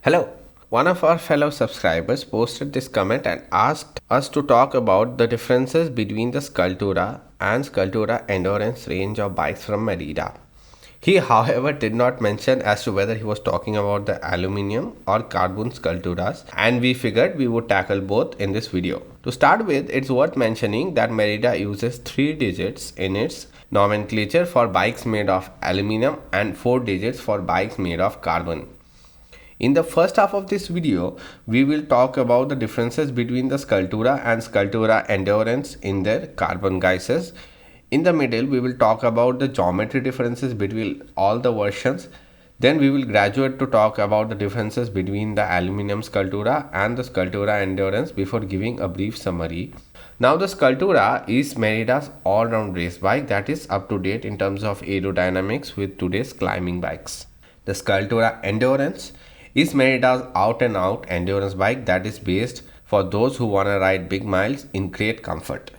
Hello. One of our fellow subscribers posted this comment and asked us to talk about the differences between the Scultura and Scultura Endurance range of bikes from Merida. He, however, did not mention as to whether he was talking about the aluminium or carbon Sculturas, and we figured we would tackle both in this video. To start with, it's worth mentioning that Merida uses 3 digits in its nomenclature for bikes made of aluminum and 4 digits for bikes made of carbon. In the first half of this video, we will talk about the differences between the Scultura and Scultura Endurance in their carbon guises. In the middle, we will talk about the geometry differences between all the versions. Then we will graduate to talk about the differences between the Aluminium Scultura and the Scultura Endurance before giving a brief summary. Now the Scultura is Merida's all-round race bike that is up to date in terms of aerodynamics with today's climbing bikes. The Scultura Endurance is Merida's out-and-out endurance bike that is based for those who want to ride big miles in great comfort.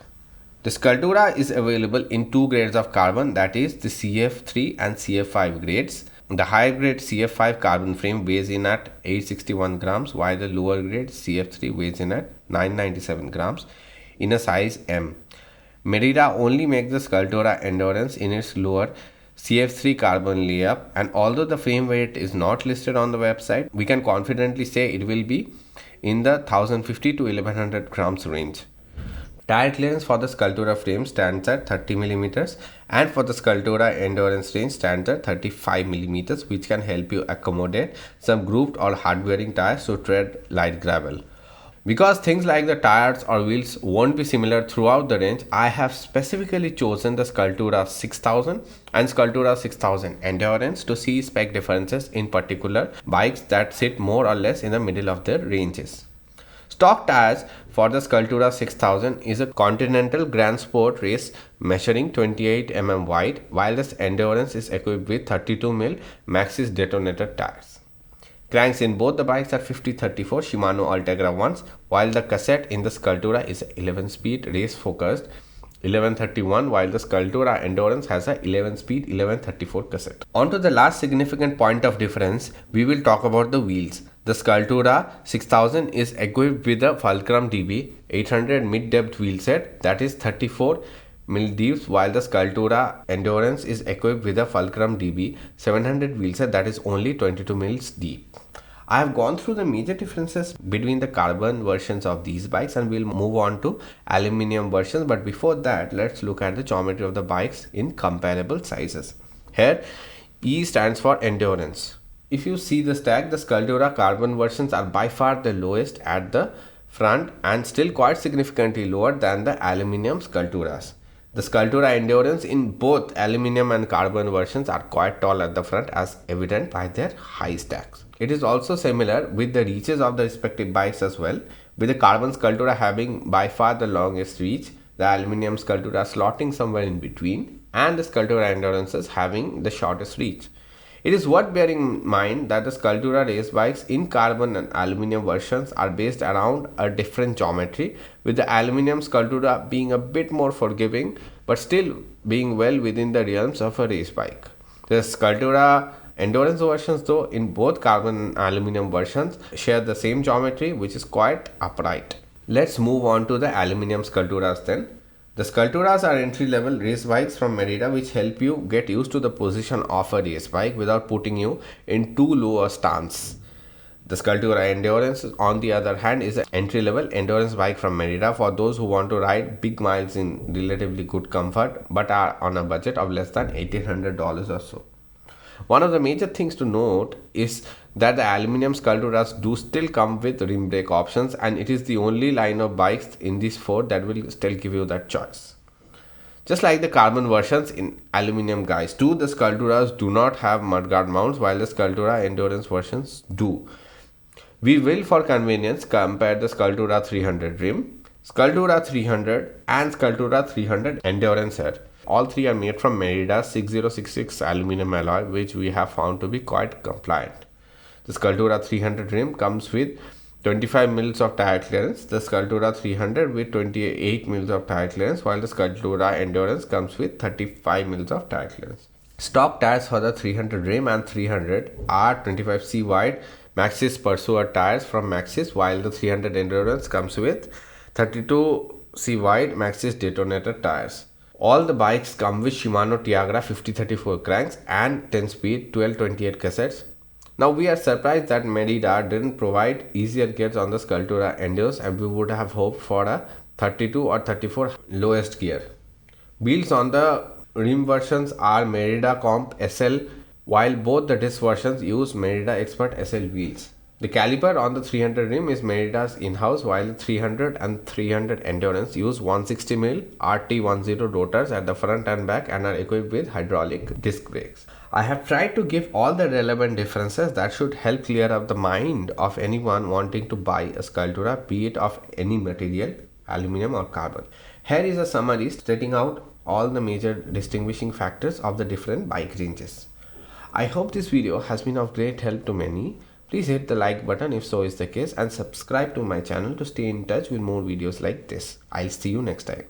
The Scultura is available in 2 grades of carbon, that is the CF3 and CF5 grades. The higher grade CF5 carbon frame weighs in at 861 grams while the lower grade CF3 weighs in at 997 grams in a size M. Merida only makes the Scultura Endurance in its lower CF3 carbon layup, and although the frame weight is not listed on the website, we can confidently say it will be in the 1050 to 1100 grams range. Tire clearance for the Scultura frame stands at 30 mm and for the Scultura Endurance range stands at 35 mm, which can help you accommodate some grooved or hard-wearing tires to tread light gravel. Because things like the tires or wheels won't be similar throughout the range, I have specifically chosen the Scultura 6000 and Scultura 6000 Endurance to see spec differences in particular bikes that sit more or less in the middle of their ranges. Stock tires for the Scultura 6000 is a Continental Grand Sport race measuring 28 mm wide, while this Endurance is equipped with 32 mm Maxxis detonator tires. Cranks in both the bikes are 50-34 Shimano Ultegra ones, while the cassette in the Scultura is 11-speed race focused 1131, while the Scultura Endurance has a 11-speed 1134 cassette. On to the last significant point of difference, we will talk about the wheels. The Scultura 6000 is equipped with a Fulcrum DB 800 mid-depth wheel set that is 34 mil deep, while the Scultura Endurance is equipped with a Fulcrum DB 700 wheel set that is only 22 mils deep. I have gone through the major differences between the carbon versions of these bikes and we'll move on to aluminium versions, but before that let's look at the geometry of the bikes in comparable sizes. Here E stands for endurance. If you see the stack, the Scultura carbon versions are by far the lowest at the front and still quite significantly lower than the aluminium Sculturas. The Scultura Endurance in both aluminium and carbon versions are quite tall at the front, as evident by their high stacks. It is also similar with the reaches of the respective bikes as well, with the carbon Scultura having by far the longest reach, the aluminium Scultura slotting somewhere in between, and the Scultura Endurances having the shortest reach. It is worth bearing in mind that the Scultura race bikes in carbon and aluminium versions are based around a different geometry, with the aluminium Scultura being a bit more forgiving but still being well within the realms of a race bike. The Scultura Endurance versions, though, in both carbon and aluminium versions share the same geometry, which is quite upright. Let's move on to the aluminium Sculturas then. The Sculturas are entry-level race bikes from Merida which help you get used to the position of a race bike without putting you in too low a stance. The Scultura Endurance, on the other hand, is an entry-level endurance bike from Merida for those who want to ride big miles in relatively good comfort but are on a budget of less than $1,800 or so. One of the major things to note is that the aluminium Sculturas do still come with rim brake options, and it is the only line of bikes in these 4 that will still give you that choice. Just like the carbon versions in aluminium guys too, the Sculturas do not have mudguard mounts while the Scultura Endurance versions do. We will, for convenience, compare the Scultura 300 rim, Scultura 300 and Scultura 300 Endurance here. All 3 are made from Merida's 6066 aluminum alloy, which we have found to be quite compliant. The Scultura 300 rim comes with 25 mils of tire clearance, the Scultura 300 with 28 mils of tire clearance, while the Scultura Endurance comes with 35 mils of tire clearance. Stock tires for the 300 rim and 300 are 25C wide Maxxis Pursuer tires from Maxxis, while the 300 Endurance comes with 32C wide Maxxis Detonator tires. All the bikes come with Shimano Tiagra 5034 cranks and 10-speed 1228 cassettes. Now we are surprised that Merida didn't provide easier gears on the Scultura Endos, and we would have hoped for a 32 or 34 lowest gear. Wheels on the rim versions are Merida Comp SL, while both the disc versions use Merida Expert SL wheels. The caliper on the 300 rim is Merida's in-house, while the 300 and 300 Endurance use 160mm RT10 rotors at the front and back and are equipped with hydraulic disc brakes. I have tried to give all the relevant differences that should help clear up the mind of anyone wanting to buy a Scultura, be it of any material, aluminum or carbon. Here is a summary stating out all the major distinguishing factors of the different bike ranges. I hope this video has been of great help to many. Please hit the like button if so is the case, and subscribe to my channel to stay in touch with more videos like this. I'll see you next time.